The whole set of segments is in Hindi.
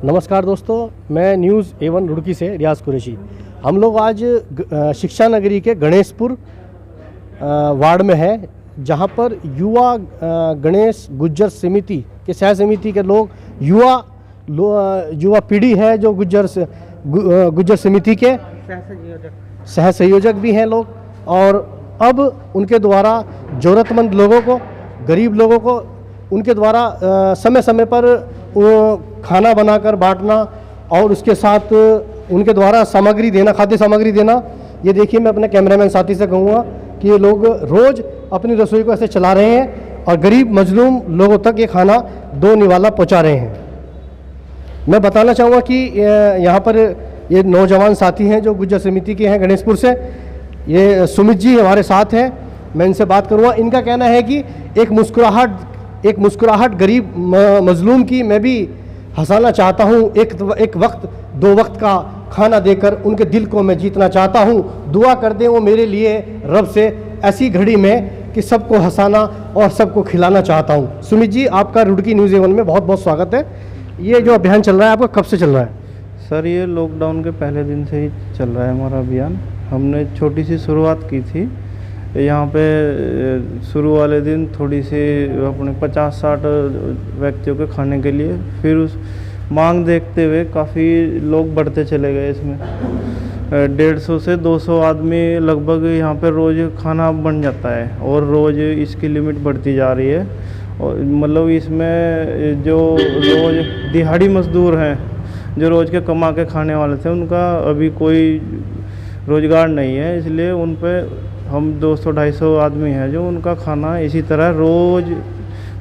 नमस्कार दोस्तों, मैं न्यूज़ A1 रुड़की से रियाज कुरैशी। हम लोग आज शिक्षा नगरी के गणेशपुर वार्ड में है, जहां पर युवा गणेश गुज्जर समिति के सह समिति के लोग युवा पीढ़ी है जो गुज्जर समिति के सह संयोजक भी हैं लोग, और अब उनके द्वारा ज़रूरतमंद लोगों को, गरीब लोगों को उनके द्वारा समय समय पर खाना बनाकर बांटना और उसके साथ उनके द्वारा सामग्री देना, खाद्य सामग्री देना। ये देखिए, मैं अपने कैमरामैन साथी से कहूँगा कि ये लोग रोज़ अपनी रसोई को ऐसे चला रहे हैं और गरीब मजलूम लोगों तक ये खाना दो निवाला पहुँचा रहे हैं। मैं बताना चाहूँगा कि यहाँ पर ये नौजवान साथी हैं जो गुज्जर समिति के हैं गणेशपुर से। ये सुमित जी हमारे साथ हैं, मैं इनसे बात करूँगा। इनका कहना है कि एक मुस्कुराहट गरीब मजलूम की मैं भी हंसाना चाहता हूँ। एक वक्त दो वक्त का खाना देकर उनके दिल को मैं जीतना चाहता हूँ। दुआ कर दें वो मेरे लिए रब से ऐसी घड़ी में कि सबको हंसाना और सबको खिलाना चाहता हूँ। सुमित जी, आपका रुड़की न्यूज़ A1 में बहुत बहुत स्वागत है। ये जो अभियान चल रहा है आपका कब से चल रहा है? सर, ये लॉकडाउन के पहले दिन से ही चल रहा है हमारा अभियान। हमने छोटी सी शुरुआत की थी यहाँ पे। शुरू वाले दिन थोड़ी सी अपने 50-60 व्यक्तियों के खाने के लिए, फिर उस मांग देखते हुए काफ़ी लोग बढ़ते चले गए। इसमें 150 से 200 आदमी लगभग यहाँ पे रोज़ खाना बन जाता है और रोज़ इसकी लिमिट बढ़ती जा रही है। और मतलब इसमें जो रोज़ दिहाड़ी मजदूर हैं, जो रोज़ के कमा के खाने वाले थे, उनका अभी कोई रोज़गार नहीं है, इसलिए उन पे हम 200-250 आदमी हैं जो उनका खाना इसी तरह रोज़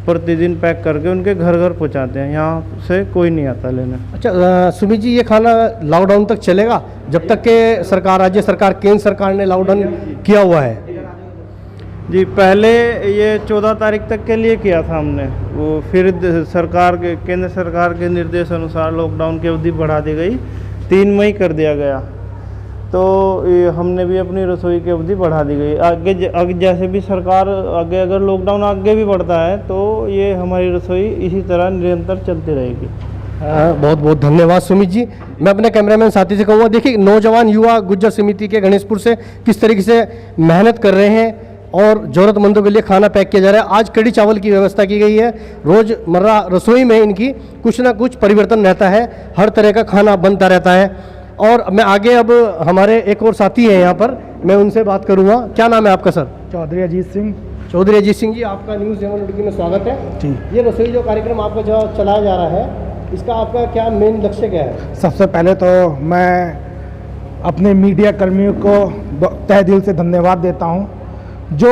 प्रतिदिन पैक करके उनके घर घर पहुंचाते हैं। यहाँ से कोई नहीं आता लेने। अच्छा सुमित जी, ये खाना लॉकडाउन तक चलेगा, जब तक के सरकार, राज्य सरकार, केंद्र सरकार ने लॉकडाउन किया हुआ है? जी, पहले ये 14 तारीख तक के लिए किया था हमने, वो फिर केंद्र सरकार के निर्देश अनुसार लॉकडाउन की अवधि बढ़ा दी गई, 3 मई कर दिया गया। तो हमने भी अपनी रसोई की अवधि बढ़ा दी गई। आगे जैसे भी सरकार आगे, अगर लॉकडाउन आगे भी बढ़ता है तो ये हमारी रसोई इसी तरह निरंतर चलती रहेगी। बहुत बहुत धन्यवाद सुमित जी। मैं अपने कैमरामैन साथी से कहूँगा, देखिए नौजवान युवा गुज्जर समिति के गणेशपुर से किस तरीके से मेहनत कर रहे हैं और ज़रूरतमंदों के लिए खाना पैक किया जा रहा है। आज कड़ी चावल की व्यवस्था की गई है। रोज़मर्रा रसोई में इनकी कुछ ना कुछ परिवर्तन रहता है, हर तरह का खाना बनता रहता है। और मैं आगे, अब हमारे एक और साथी हैं यहाँ पर, मैं उनसे बात करूँगा। क्या नाम है आपका सर? चौधरी अजीत सिंह। चौधरी अजीत सिंह जी, आपका न्यूज़ A1 रुड़की में स्वागत है। ठीक। ये रसोई जो कार्यक्रम आपका जो चलाया जा रहा है, इसका आपका क्या मेन लक्ष्य क्या है? सबसे पहले तो मैं अपने मीडिया कर्मियों को तहे दिल से धन्यवाद देता हूँ। जो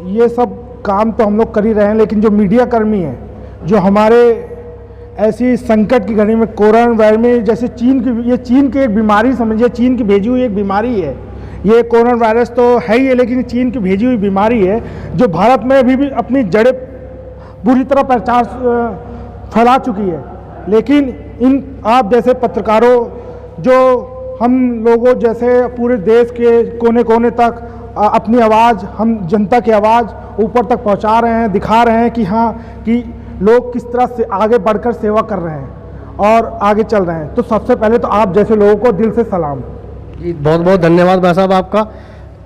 ये सब काम तो हम लोग कर ही रहे हैं, लेकिन जो मीडिया कर्मी हैं, जो हमारे ऐसी संकट की घड़ी में, कोरोना वायरस में, जैसे ये चीन की एक बीमारी समझिए, चीन की भेजी हुई एक बीमारी है। ये कोरोना वायरस तो है ही है, लेकिन चीन की भेजी हुई बीमारी है जो भारत में अभी भी अपनी जड़ें बुरी तरह फैला चुकी है। लेकिन इन आप जैसे पत्रकारों, जो हम लोगों जैसे पूरे देश के कोने कोने तक अपनी आवाज़, हम जनता की आवाज़ ऊपर तक पहुंचा रहे हैं, दिखा रहे हैं कि हाँ, कि लोग किस तरह से आगे बढ़कर सेवा कर रहे हैं और आगे चल रहे हैं। तो सबसे पहले तो आप जैसे लोगों को दिल से सलाम जी। बहुत बहुत धन्यवाद भाई साहब आपका।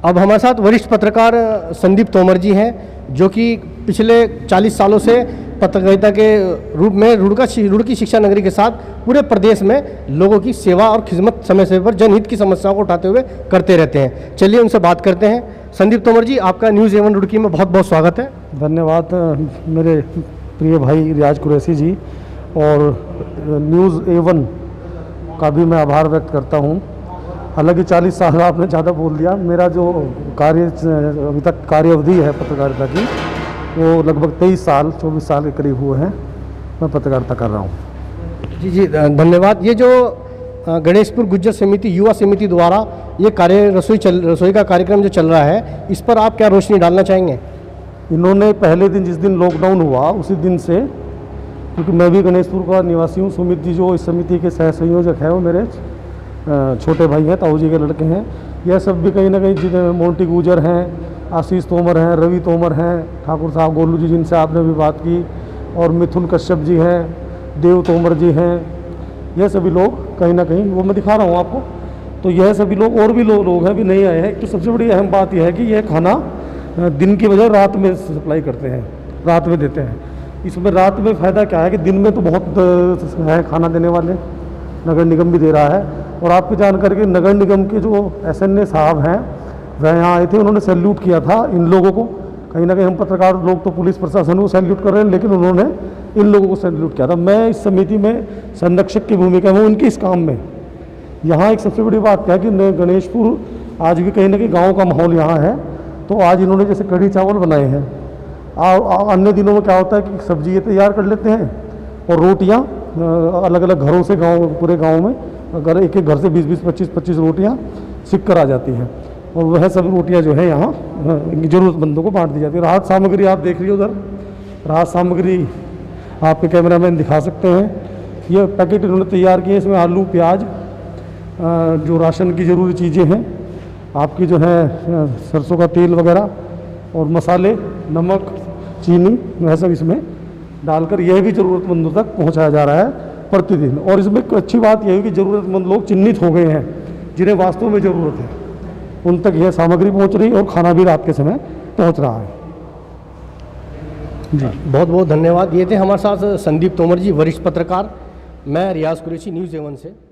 अब हमारे साथ वरिष्ठ पत्रकार संदीप तोमर जी हैं, जो कि पिछले 40 सालों से पत्रकारिता के रूप में रुड़की शिक्षा नगरी के साथ पूरे प्रदेश में लोगों की सेवा और खिदमत समय समय पर जनहित की समस्याओं को उठाते हुए करते रहते हैं। चलिए उनसे बात करते हैं। संदीप तोमर जी, आपका न्यूज़ A1 रुड़की में बहुत बहुत स्वागत है। धन्यवाद मेरे प्रिय भाई रियाज कुरैशी जी, और न्यूज़ A1 का भी मैं आभार व्यक्त करता हूँ। हालांकि 40 साल आपने ज़्यादा बोल दिया। मेरा जो अभी तक कार्य अवधि है पत्रकारिता की, वो लगभग 23 साल 24 साल के करीब हुए हैं मैं पत्रकारिता कर रहा हूँ। जी जी, धन्यवाद। ये जो गणेशपुर गुज्जर समिति, युवा समिति द्वारा ये रसोई का कार्यक्रम जो चल रहा है, इस पर आप क्या रोशनी डालना चाहेंगे? इन्होंने पहले दिन, जिस दिन लॉकडाउन हुआ उसी दिन से, क्योंकि मैं भी गणेशपुर का निवासी हूँ, सुमित जी जो इस समिति के सह संयोजक हैं वो मेरे छोटे भाई हैं, ताऊ जी के लड़के हैं। यह सब भी कहीं ना कहीं, जिन्हें मोंटी गुजर हैं, आशीष तोमर हैं, रवि तोमर हैं, ठाकुर साहब गोलू जी जिनसे आपने भी बात की, और मिथुन कश्यप जी हैं, देव तोमर जी हैं, यह सभी लोग कहीं ना कहीं, वो मैं दिखा रहा हूँ आपको, तो यह सभी लोग और भी लोग हैं, अभी नहीं आए हैं। तो सबसे बड़ी अहम बात यह है कि यह खाना दिन की बजाय रात में सप्लाई करते हैं, रात में देते हैं। इसमें रात में फ़ायदा क्या है कि दिन में तो बहुत है खाना देने वाले, नगर निगम भी दे रहा है। और आपकी जानकारी के नगर निगम के जो SNA साहब हैं वह यहाँ आए थे, उन्होंने सैल्यूट किया था इन लोगों को। कहीं ना कहीं हम पत्रकार लोग तो पुलिस प्रशासन को सैल्यूट कर रहे हैं, लेकिन उन्होंने इन लोगों को सैल्यूट किया था। मैं इस समिति में संरक्षक की भूमिका में उनकी इस काम में। यहाँ एक सबसे बड़ी बात क्या है कि गणेशपुर आज भी कहीं ना कहीं गाँव का माहौल यहाँ है। तो आज इन्होंने जैसे कढ़ी चावल बनाए हैं, अन्य दिनों में क्या होता है कि सब्जी ये तैयार कर लेते हैं और रोटियाँ अलग अलग घरों से, गांव पूरे गांव में अगर एक एक घर से 20-20, 25-25 रोटियाँ सिक कर आ जाती हैं, और वह सब रोटियाँ जो है यहाँ ज़रूरतमंदों को बांट दी जाती है। राहत सामग्री आप देख रही हो उधर, राहत सामग्री आपके कैमरामैन दिखा सकते हैं। ये पैकेट इन्होंने तैयार किए, इसमें आलू, प्याज, जो राशन की ज़रूरी चीज़ें हैं, आपकी जो है सरसों का तेल वगैरह और मसाले, नमक, चीनी, वह सब इसमें डालकर यह भी ज़रूरतमंदों तक पहुंचाया जा रहा है प्रतिदिन। और इसमें एक अच्छी बात यह है कि ज़रूरतमंद लोग चिन्हित हो गए हैं जिन्हें वास्तव में ज़रूरत है, उन तक यह सामग्री पहुंच रही है और खाना भी रात के समय पहुंच रहा है। जी बहुत बहुत धन्यवाद। ये थे हमारे साथ संदीप तोमर जी, वरिष्ठ पत्रकार। मैं रियाज कुरैशी, न्यूज़ 7 से।